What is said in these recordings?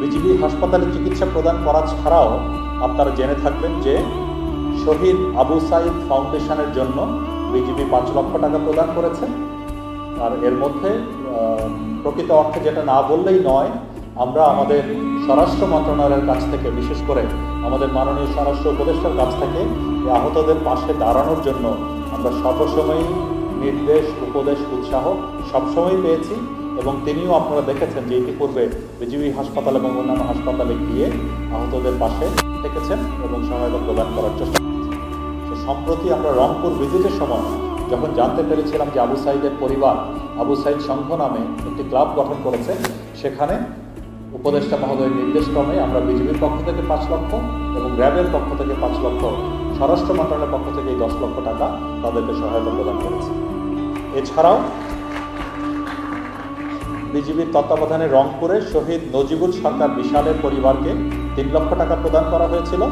BGB হাসপাতালে চিকিৎসা প্রদান করা ছাড়াও আপনারা জেনে থাকবেন যে শহীদ আবু সাইদ ফাউন্ডেশনের জন্য বিজিবি 5 লক্ষ টাকা প্রদান করেছে। আর এর মধ্যে প্রকৃত অর্থে যেটা না বললেই নয়, আমরা আমাদের স্বরাষ্ট্র মন্ত্রণালয়ের কাছ থেকে, বিশেষ করে আমাদের মাননীয় স্বরাষ্ট্র উপদেষ্টার কাছ থেকে এই আহতদের পাশে দাঁড়ানোর জন্য আমরা সর্বসময়ই নির্দেশ, উপদেশ, উৎসাহ সবসময় পেয়েছি। এবং তিনিও আপনারা দেখেছেন যে ইতিপূর্বে বিজিবি হাসপাতাল এবং অন্যান্য হাসপাতালে গিয়ে আহতদের পাশে থেকেছেন এবং সহায়তা প্রদান করার চেষ্টা করেছেন। সম্প্রতি আমরা রংপুর ভিজিটের সময় যখন জানতে পেরেছিলাম যে আবু সাইদের পরিবার আবু সাইদ সংঘ নামে একটি ক্লাব গঠন করেছে, সেখানে উপদেষ্টা মহোদয়ের নির্দেশক্রমে আমরা বিজিবির পক্ষ থেকে 5 লক্ষ এবং র্যাবের পক্ষ থেকে 5 লক্ষ, স্বরাষ্ট্র মন্ত্রণালয়ের পক্ষ থেকে 10 লক্ষ টাকা তাদেরকে সহায়তা প্রদান করেছে। এছাড়াও বিজিবির তত্ত্বাবধানে রংপুরে শহীদ নজিবুল সরকার বিশালের পরিবারকে 3 লক্ষ টাকা প্রদান করা হয়েছিল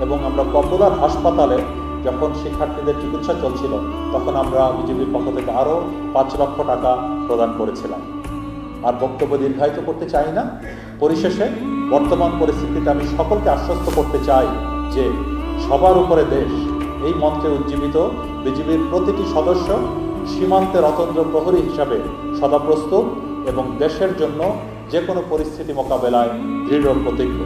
এবং আমরা পপুলার হাসপাতালে যখন শিক্ষার্থীদের চিকিৎসা চলছিল তখন আমরা বিজিবির পক্ষ থেকে আরও 5 লক্ষ টাকা প্রদান করেছিলাম। আর বক্তব্য দীর্ঘায়িত করতে চাই না। পরিশেষে বর্তমান পরিস্থিতিতে আমি সকলকে আশ্বস্ত করতে চাই যে সবার উপরে দেশ, এই মন্ত্রে উজ্জীবিত বিজিবির প্রতিটি সদস্য সীমান্তে রতন্দ্র প্রহরী হিসাবে সদা প্রস্তুত এবং দেশের জন্য যে কোনো পরিস্থিতি মোকাবেলায় দৃঢ় প্রতিজ্ঞ।